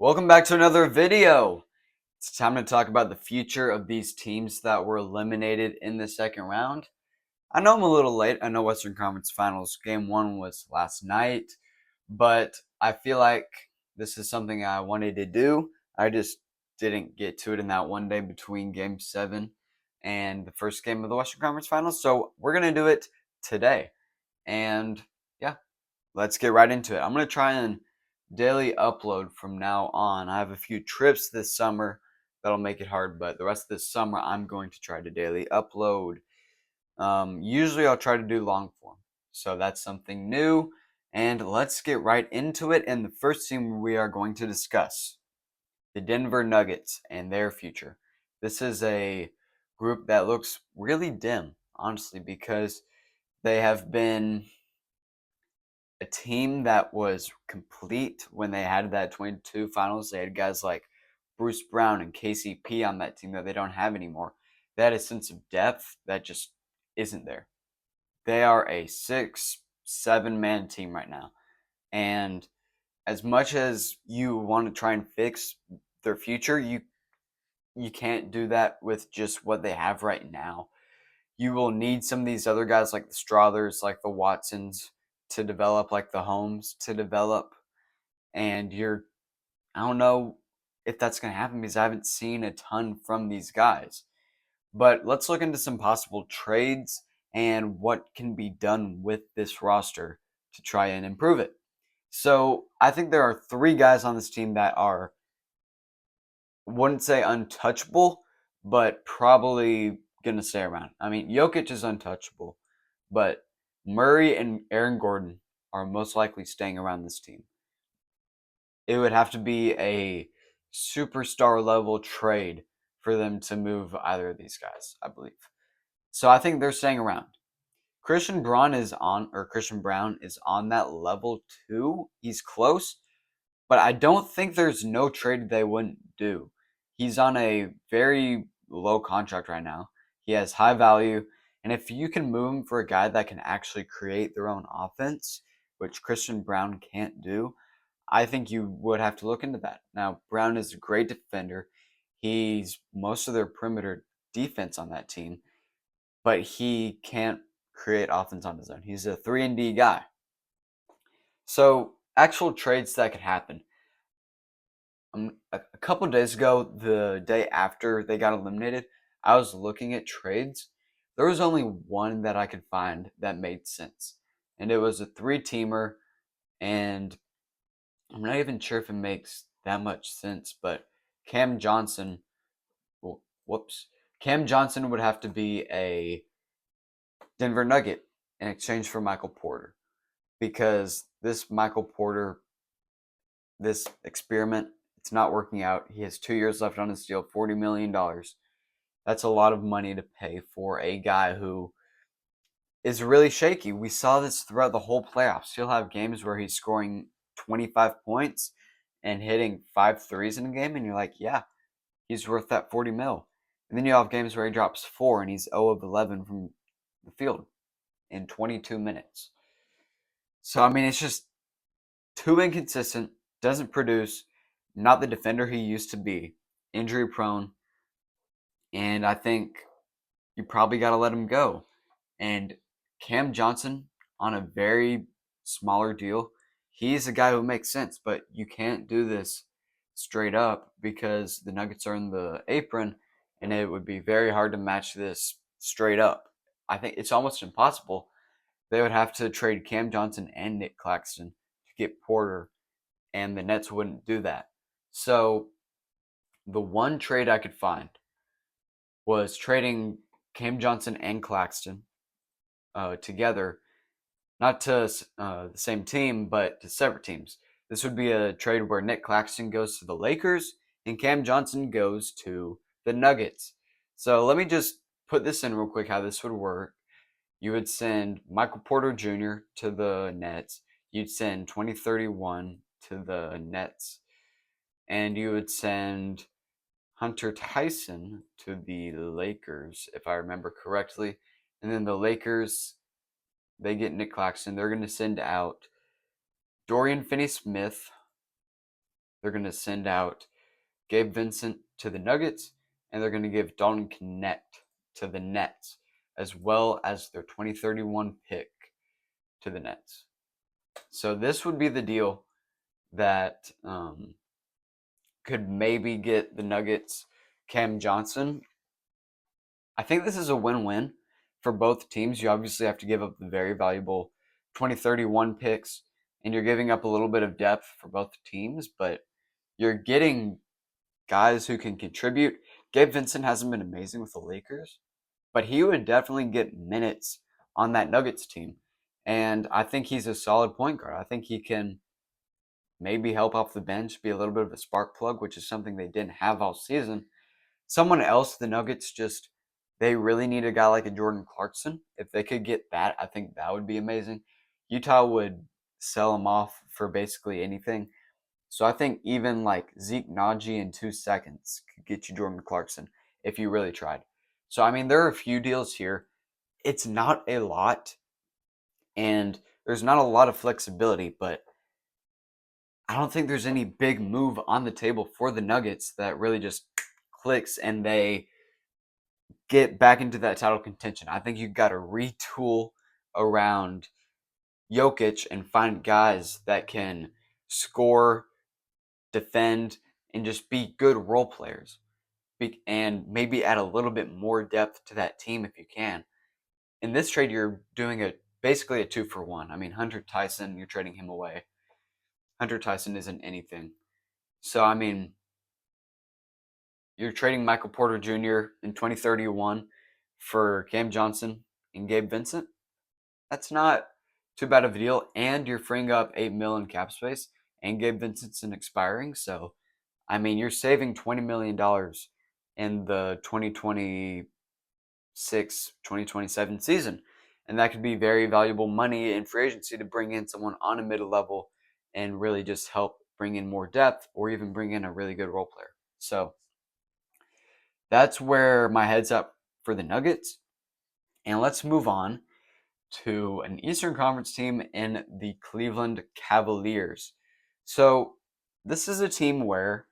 Welcome back to another video. It's time to talk about the future of these teams that were eliminated in the second round. I know I'm a little late. I know Western Conference Finals Game 1 was last night, but I feel like this is something I wanted to do. I just didn't get to it in that one day between Game 7 and the first game of the Western Conference Finals, so we're going to do it today. And yeah, let's get right into it. I'm going to try and daily upload from now on. I have a few trips this summer that'll make it hard, but the rest of this summer I'm going to try to daily upload. Usually I'll try to do long form, so that's something new. And let's get right into it. And the first team we are going to discuss, the Denver Nuggets and their future. This is a group that looks really dim, honestly, because they have been a team that was complete when they had that 22 finals. They had guys like Bruce Brown and KCP on that team that they don't have anymore. They had a sense of depth that just isn't there. They are a 6-7 man team right now. And as much as you want to try and fix their future, you can't do that with just what they have right now. You will need some of these other guys like the Strothers, like the Watsons to develop, like the Holmes to develop. And I don't know if that's going to happen because I haven't seen a ton from these guys. But let's look into some possible trades and what can be done with this roster to try and improve it. So I think there are three guys on this team that are, wouldn't say untouchable, but probably going to stay around. I mean, Jokic is untouchable, but Murray and Aaron Gordon are most likely staying around this team. It would have to be a superstar level trade for them to move either of these guys, I believe. So I think they're staying around. Christian Brown is on that level too. He's close, but I don't think there's no trade they wouldn't do. He's on a very low contract right now. He has high value, and if you can move him for a guy that can actually create their own offense, which Christian Brown can't do, I think you would have to look into that. Now, Brown is a great defender. He's most of their perimeter defense on that team, but he can't create offense on his own. He's a 3-and-D guy. So, actual trades that could happen. A couple days ago, the day after they got eliminated, I was looking at trades. There was only one that I could find that made sense, and it was a 3-teamer, and I'm not even sure if it makes that much sense, but Cam Johnson, whoops, Cam Johnson would have to be a Denver Nugget in exchange for Michael Porter, because this Michael Porter, this experiment, it's not working out. He has 2 years left on his deal, $40 million. That's a lot of money to pay for a guy who is really shaky. We saw this throughout the whole playoffs. He'll have games where he's scoring 25 points and hitting 5 threes in a game, and you're like, yeah, he's worth that 40 mil. And then you have games where he drops 4 and he's 0 of 11 from the field in 22 minutes. So, I mean, it's just too inconsistent, doesn't produce, not the defender he used to be, injury prone, and I think you probably got to let him go. And Cam Johnson, on a very smaller deal, he's a guy who makes sense, but you can't do this straight up because the Nuggets are in the apron, and it would be very hard to match this straight up. I think it's almost impossible. They would have to trade Cam Johnson and Nick Claxton to get Porter, and the Nets wouldn't do that. So the one trade I could find was trading Cam Johnson and Claxton together, not to the same team, but to separate teams. This would be a trade where Nick Claxton goes to the Lakers and Cam Johnson goes to the Nuggets. So let me just put this in real quick how this would work. You would send Michael Porter Jr. to the Nets. You'd send 2031 to the Nets. And you would send Hunter Tyson to the Lakers, if I remember correctly. And then the Lakers, they get Nick Claxton. They're going to send out Dorian Finney-Smith, they're going to send out Gabe Vincent to the Nuggets, and they're going to give Dalton Knecht to the Nets, as well as their 2031 pick to the Nets. So this would be the deal that could maybe get the Nuggets Cam Johnson. I think this is a win-win for both teams. You obviously have to give up the very valuable 2031 picks, and you're giving up a little bit of depth for both teams, but you're getting guys who can contribute. Gabe Vincent hasn't been amazing with the Lakers, but he would definitely get minutes on that Nuggets team. And I think he's a solid point guard. I think he can maybe help off the bench, be a little bit of a spark plug, which is something they didn't have all season. Someone else, the Nuggets they really need a guy like a Jordan Clarkson. If they could get that, I think that would be amazing. Utah would sell him off for basically anything. So I think even like Zeke Naji in 2 seconds could get you Jordan Clarkson if you really tried. So, I mean, there are a few deals here. It's not a lot, and there's not a lot of flexibility, but I don't think there's any big move on the table for the Nuggets that really just clicks and they get back into that title contention. I think you've got to retool around Jokic and find guys that can score, defend, and just be good role players. And maybe add a little bit more depth to that team if you can. In this trade, you're doing basically a 2-for-1. I mean, Hunter Tyson, you're trading him away. Hunter Tyson isn't anything. So, I mean, you're trading Michael Porter Jr. in 2031 for Cam Johnson and Gabe Vincent. That's not too bad of a deal, and you're freeing up $8 million in cap space, and Gabe Vincent's expiring. So, I mean, you're saving $20 million in the 2026-2027 season. And that could be very valuable money in free agency to bring in someone on a mid-level and really just help bring in more depth or even bring in a really good role player. So that's where my head's up for the Nuggets. And let's move on to an Eastern Conference team in the Cleveland Cavaliers. So this is a team where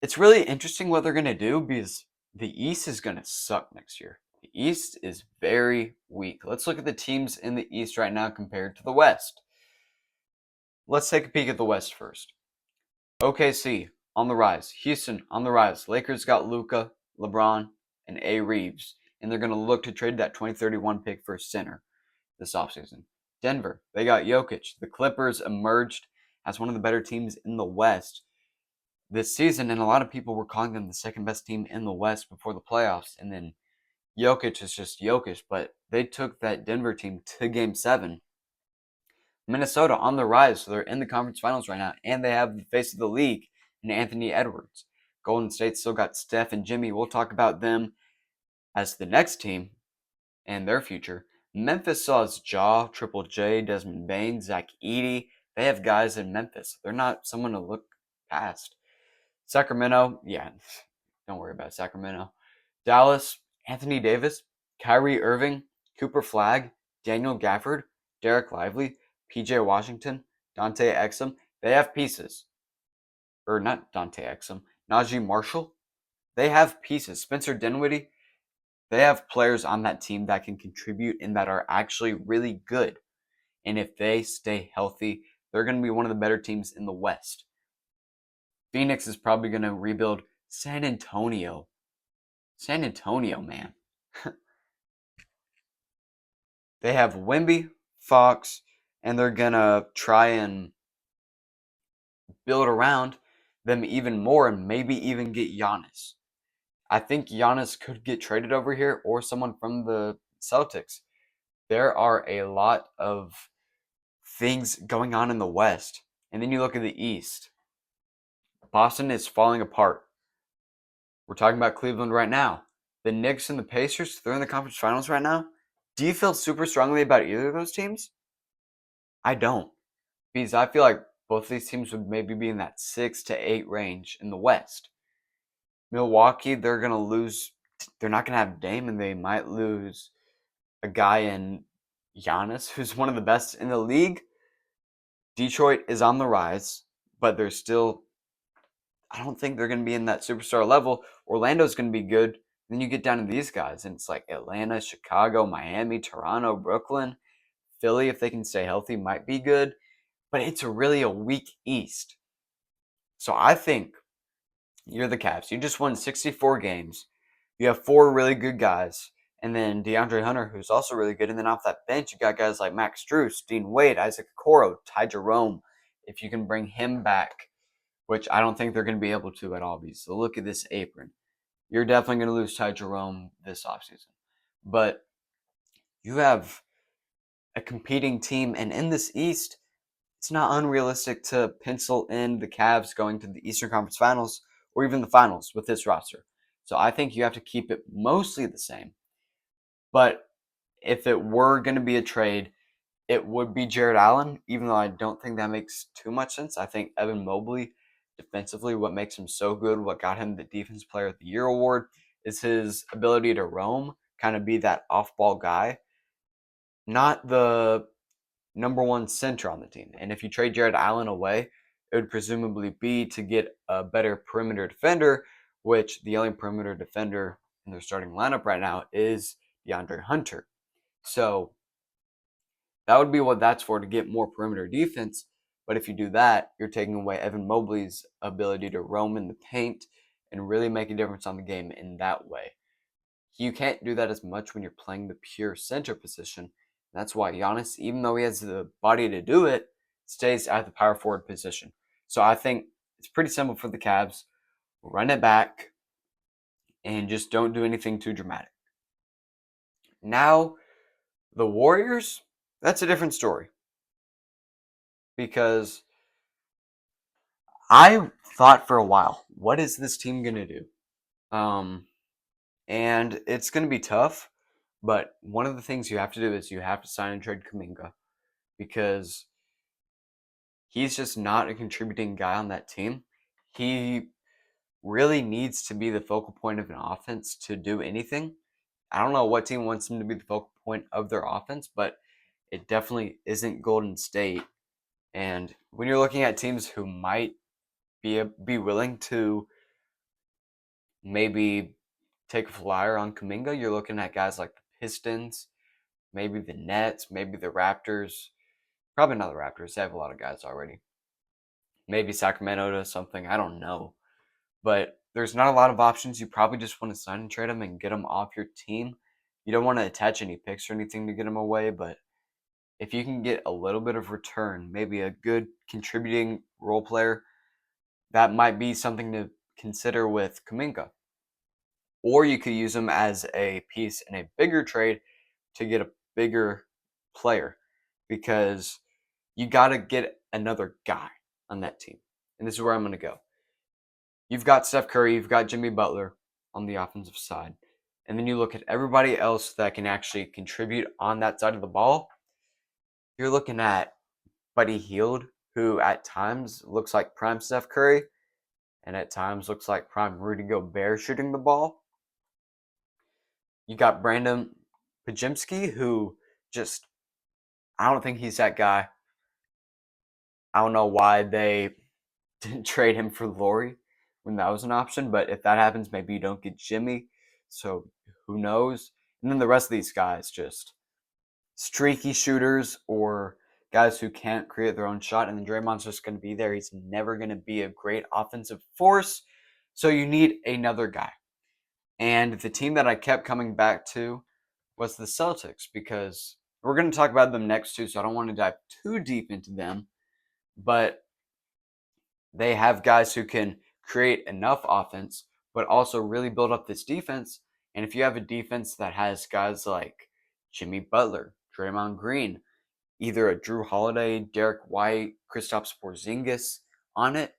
it's really interesting what they're going to do because the East is going to suck next year. The East is very weak. Let's look at the teams in the East right now compared to the West. Let's take a peek at the West first. OKC on the rise. Houston on the rise. Lakers got Luka, LeBron, and A. Reeves, and they're going to look to trade that 2031 pick for a center this offseason. Denver, they got Jokic. The Clippers emerged as one of the better teams in the West this season, and a lot of people were calling them the second best team in the West before the playoffs. And then Jokic is just Jokic, but they took that Denver team to Game 7. Minnesota on the rise, so they're in the conference finals right now, and they have the face of the league in Anthony Edwards. Golden State still got Steph and Jimmy. We'll talk about them as the next team and their future. Memphis still has Ja, Triple J, Desmond Bane, Zach Edey. They have guys in Memphis. They're not someone to look past. Sacramento, yeah, don't worry about Sacramento. Dallas, Anthony Davis, Kyrie Irving, Cooper Flagg, Daniel Gafford, Derek Lively, PJ Washington, Dante Exum. They have pieces. Or not Dante Exum, Najee Marshall. They have pieces. Spencer Dinwiddie. They have players on that team that can contribute and that are actually really good. And if they stay healthy, they're going to be one of the better teams in the West. Phoenix is probably going to rebuild. San Antonio, man. They have Wemby, Fox, and they're going to try and build around them even more and maybe even get Giannis. I think Giannis could get traded over here or someone from the Celtics. There are a lot of things going on in the West. And then you look at the East. Boston is falling apart. We're talking about Cleveland right now. The Knicks and the Pacers, they're in the conference finals right now. Do you feel super strongly about either of those teams? I don't. Because I feel like both these teams would maybe be in that 6 to 8 range in the West. Milwaukee, they're going to lose. They're not going to have Dame, and they might lose a guy in Giannis, who's one of the best in the league. Detroit is on the rise, but they're still I don't think they're going to be in that superstar level. Orlando's going to be good. Then you get down to these guys, and it's like Atlanta, Chicago, Miami, Toronto, Brooklyn, Philly, if they can stay healthy, might be good. But it's really a weak East. So I think you're the Cavs. You just won 64 games. You have 4 really good guys. And then DeAndre Hunter, who's also really good. And then off that bench, you got guys like Max Strus, Dean Wade, Isaac Okoro, Ty Jerome. If you can bring him back, which I don't think they're going to be able to at all. So look at this apron. You're definitely going to lose Ty Jerome this offseason. But you have a competing team. And in this East, it's not unrealistic to pencil in the Cavs going to the Eastern Conference Finals or even the Finals with this roster. So I think you have to keep it mostly the same. But if it were going to be a trade, it would be Jared Allen, even though I don't think that makes too much sense. I think Evan Mobley, defensively, what makes him so good, what got him the Defense Player of the Year award, is his ability to roam, kind of be that off-ball guy, not the number one center on the team. And if you trade Jared Allen away, it would presumably be to get a better perimeter defender, which the only perimeter defender in their starting lineup right now is DeAndre Hunter. So that would be what that's for, to get more perimeter defense. But if you do that, you're taking away Evan Mobley's ability to roam in the paint and really make a difference on the game in that way. You can't do that as much when you're playing the pure center position. That's why Giannis, even though he has the body to do it, stays at the power forward position. So I think it's pretty simple for the Cavs. Run it back and just don't do anything too dramatic. Now, the Warriors, that's a different story. Because I thought for a while, what is this team going to do? And it's going to be tough. But one of the things you have to do is you have to sign and trade Kuminga, because he's just not a contributing guy on that team. He really needs to be the focal point of an offense to do anything. I don't know what team wants him to be the focal point of their offense, but it definitely isn't Golden State. And when you're looking at teams who might be willing to maybe take a flyer on Kuminga, you're looking at guys like the Pistons, maybe the Nets, maybe the Raptors. Probably not the Raptors. They have a lot of guys already. Maybe Sacramento to something. I don't know. But there's not a lot of options. You probably just want to sign and trade them and get them off your team. You don't want to attach any picks or anything to get them away, but if you can get a little bit of return, maybe a good contributing role player, that might be something to consider with Kuminga. Or you could use him as a piece in a bigger trade to get a bigger player, because you got to get another guy on that team. And this is where I'm going to go. You've got Steph Curry, you've got Jimmy Butler on the offensive side. And then you look at everybody else that can actually contribute on that side of the ball. You're looking at Buddy Hield, who at times looks like prime Steph Curry, and at times looks like prime Rudy Gobert shooting the ball. You got Brandon Podziemski, who just, I don't think he's that guy. I don't know why they didn't trade him for Laurie when that was an option, but if that happens, maybe you don't get Jimmy. So who knows? And then the rest of these guys, just streaky shooters or guys who can't create their own shot. And then Draymond's just going to be there. He's never going to be a great offensive force. So you need another guy. And the team that I kept coming back to was the Celtics, because we're going to talk about them next too, so I don't want to dive too deep into them. But they have guys who can create enough offense, but also really build up this defense. And if you have a defense that has guys like Jimmy Butler, Draymond Green, either a Drew Holiday, Derek White, Kristaps Porzingis on it,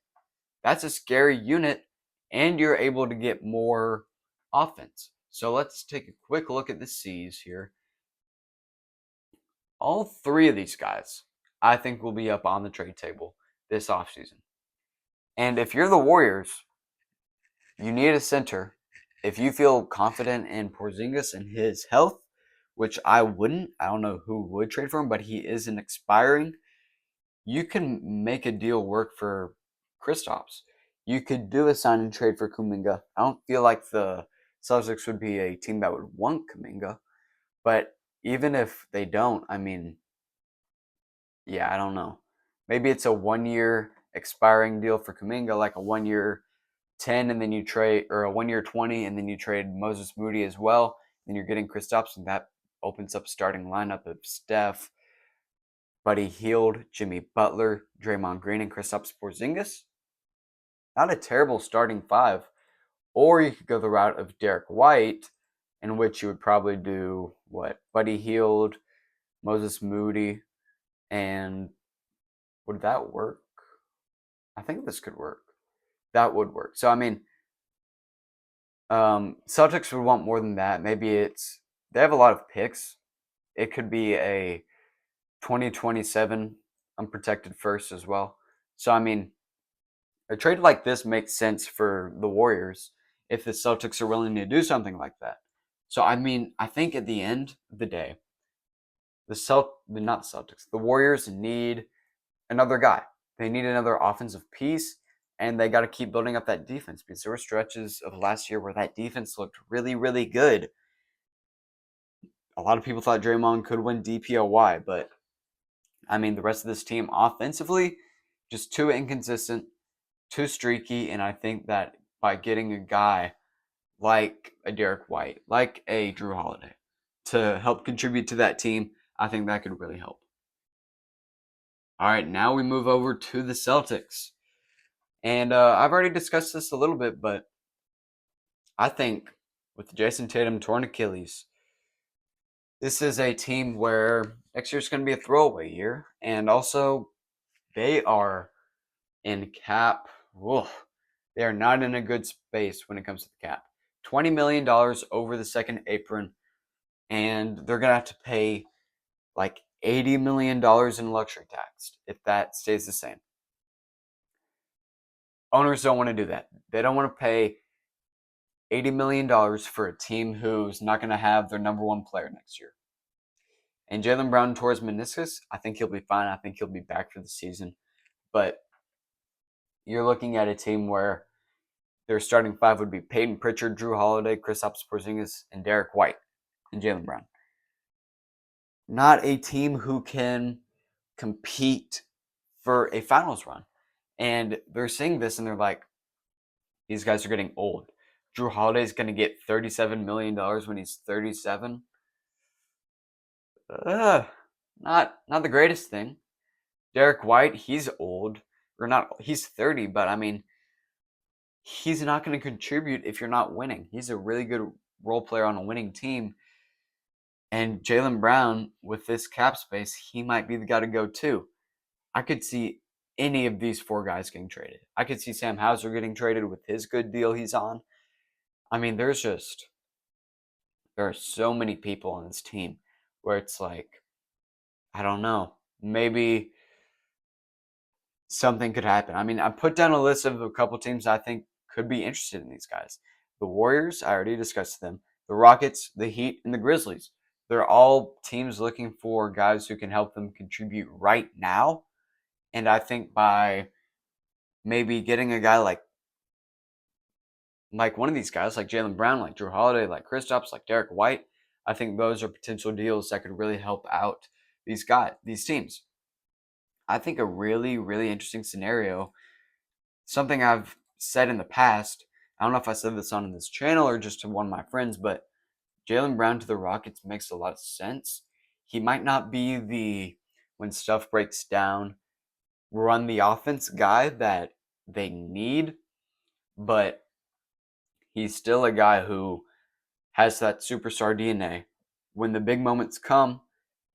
that's a scary unit, and you're able to get more offense. So let's take a quick look at the C's here. All 3 of these guys, I think, will be up on the trade table this offseason. And if you're the Warriors, you need a center. If you feel confident in Porzingis and his health, which I wouldn't, I don't know who would trade for him, but he isn't expiring, you can make a deal work for Kristaps. you could do a sign and trade for Kuminga. I don't feel like the Celtics would be a team that would want Kuminga, but even if they don't, I mean, yeah, I don't know. Maybe it's a 1 year expiring deal for Kuminga, like a 1 year 10, and then you trade, or a 1 year 20, and then you trade Moses Moody as well. Then you're getting Kristaps, and that opens up a starting lineup of Steph, Buddy Hield, Jimmy Butler, Draymond Green, and Kristaps Porzingis. Not a terrible starting five. Or you could go the route of Derek White, in which you would probably do what? Buddy Hield, Moses Moody, and would that work? I think this could work. That would work. So I mean, Celtics would want more than that. Maybe they have a lot of picks. It could be a 2027 unprotected first as well. So I mean, a trade like this makes sense for the Warriors if the Celtics are willing to do something like that. So I mean, I think at the end of the day, the Warriors need another guy. They need another offensive piece, and they got to keep building up that defense because there were stretches of last year where that defense looked really, really good. A lot of people thought Draymond could win DPOY, but I mean, the rest of this team offensively, just too inconsistent, too streaky, and I think that by getting a guy like a Derek White, like a Drew Holiday, to help contribute to that team, I think that could really help. All right, now we move over to the Celtics. And I've already discussed this a little bit, but I think with Jason Tatum torn Achilles, this is a team where next year's going to be a throwaway year. And also, they are in cap. They are not in a good space when it comes to the cap. $20 million over the second apron, and they're going to have to pay like $80 million in luxury tax if that stays the same. Owners don't want to do that. They don't want to pay $80 million for a team who's not going to have their number one player next year. And Jaylen Brown tore his meniscus. I think he'll be fine. I think he'll be back for the season. But you're looking at a team where their starting five would be Peyton Pritchard, Drew Holiday, Kristaps Porzingis, and Derek White, and Jaylen Brown. Not a team who can compete for a finals run. And they're seeing this and they're like, these guys are getting old. Drew Holiday is going to get $37 million when he's 37. Not the greatest thing. Derek White, he's old. Or not, he's 30, but I mean, he's not going to contribute if you're not winning. He's a really good role player on a winning team. And Jaylen Brown, with this cap space, he might be the guy to go too. I could see any of these four guys getting traded. I could see Sam Hauser getting traded with his good deal he's on. I mean, there are so many people on this team where it's like, I don't know, maybe something could happen. I mean, I put down a list of a couple teams I think could be interested in these guys. The Warriors, I already discussed them. The Rockets, the Heat, and the Grizzlies. They're all teams looking for guys who can help them contribute right now. And I think by maybe getting a guy like one of these guys, like Jaylen Brown, like Drew Holiday, like Kristaps, like Derek White, I think those are potential deals that could really help out these teams. I think a really, really interesting scenario, something I've said in the past, I don't know if I said this on this channel or just to one of my friends, but Jaylen Brown to the Rockets makes a lot of sense. He might not be when stuff breaks down, run the offense guy that they need, but he's still a guy who has that superstar DNA. When the big moments come,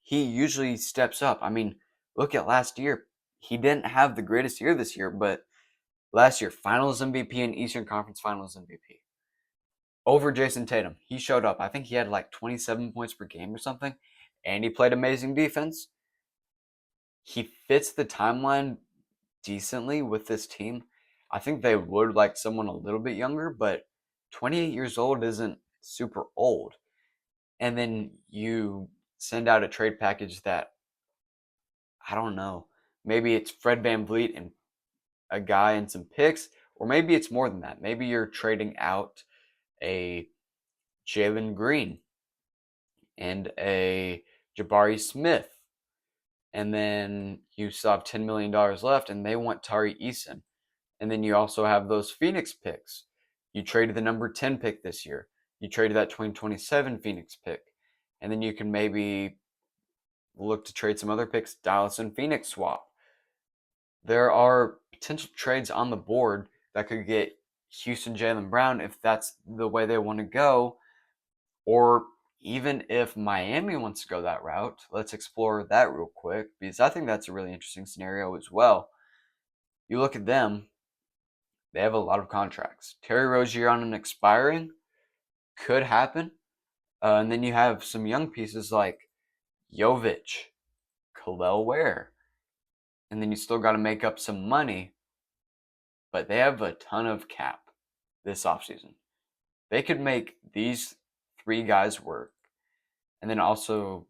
he usually steps up. I mean, look at last year. He didn't have the greatest year this year, but last year, Finals MVP and Eastern Conference Finals MVP. Over Jason Tatum. He showed up. I think he had like 27 points per game or something, and he played amazing defense. He fits the timeline decently with this team. I think they would like someone a little bit younger, but 28 years old isn't super old. And then you send out a trade package that, I don't know, maybe it's Fred VanVleet and a guy and some picks, Or maybe it's more than that. Maybe you're trading out a Jalen Green and a Jabari Smith, and then you still have $10 million left, and they want Tari Eason. And then you also have those Phoenix picks. You traded the number 10 pick this year. You traded that 2027 Phoenix pick. And then you can maybe look to trade some other picks, Dallas and Phoenix swap. There are potential trades on the board that could get Houston Jaylen Brown if that's the way they want to go. Or even if Miami wants to go that route, let's explore that real quick because I think that's a really interesting scenario as well. You look at them, they have a lot of contracts. Terry Rozier on an expiring could happen. And then you have some young pieces like Jovic, Khalil Ware. And then you still got to make up some money. But they have a ton of cap this offseason. They could make these 3 guys work. And then also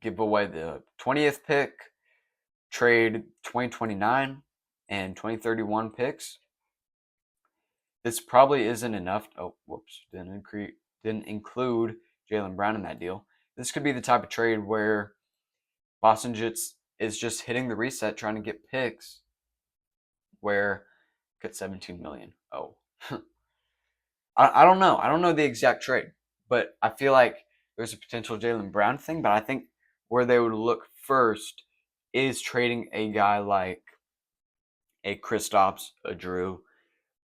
give away the 20th pick, trade 2029 and 2031 picks. This probably isn't enough. Oh, whoops. Didn't include Jaylen Brown in that deal. This could be the type of trade where Boston is just hitting the reset trying to get picks where cut 17 million. Oh. I don't know. I don't know the exact trade, but I feel like there's a potential Jaylen Brown thing, but I think where they would look first is trading a guy like a Kristaps, a Drew,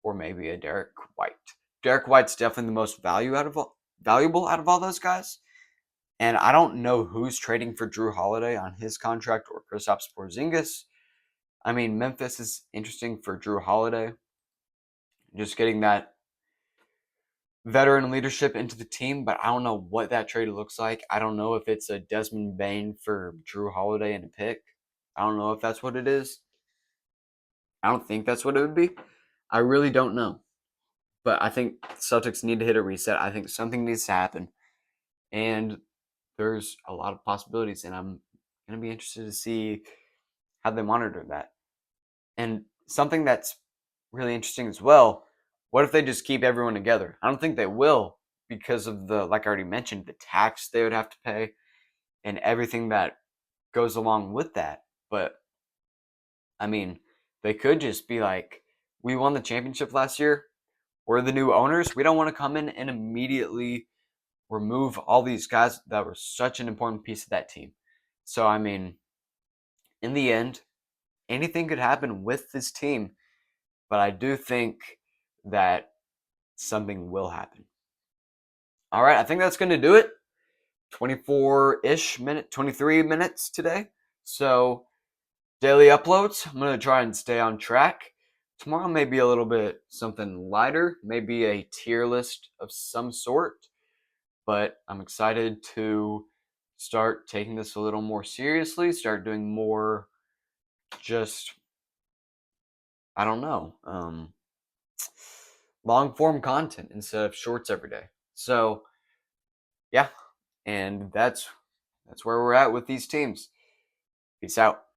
or maybe a Derek White. Derek White's definitely the most valuable out of all those guys. And I don't know who's trading for Drew Holiday on his contract or Kristaps Porzingis. I mean, Memphis is interesting for Drew Holiday. Just getting that veteran leadership into the team, but I don't know what that trade looks like. I don't know if it's a Desmond Bane for Drew Holiday and a pick. I don't know if that's what it is. I don't think that's what it would be. I really don't know. But I think Celtics need to hit a reset. I think something needs to happen. And there's a lot of possibilities, and I'm going to be interested to see how they monitor that. And something that's really interesting as well, what if they just keep everyone together? I don't think they will because of like I already mentioned, the tax they would have to pay and everything that goes along with that. But, I mean, they could just be like, we won the championship last year. We're the new owners. We don't want to come in and immediately remove all these guys that were such an important piece of that team. So, I mean, in the end, anything could happen with this team, but I do think that something will happen. All right, I think that's going to do it. 23 minutes today. So, daily uploads, I'm going to try and stay on track. Tomorrow may be a little bit something lighter, maybe a tier list of some sort, but I'm excited to start taking this a little more seriously, start doing more just, I don't know, long form content instead of shorts every day. So, yeah, and that's where we're at with these teams. Peace out.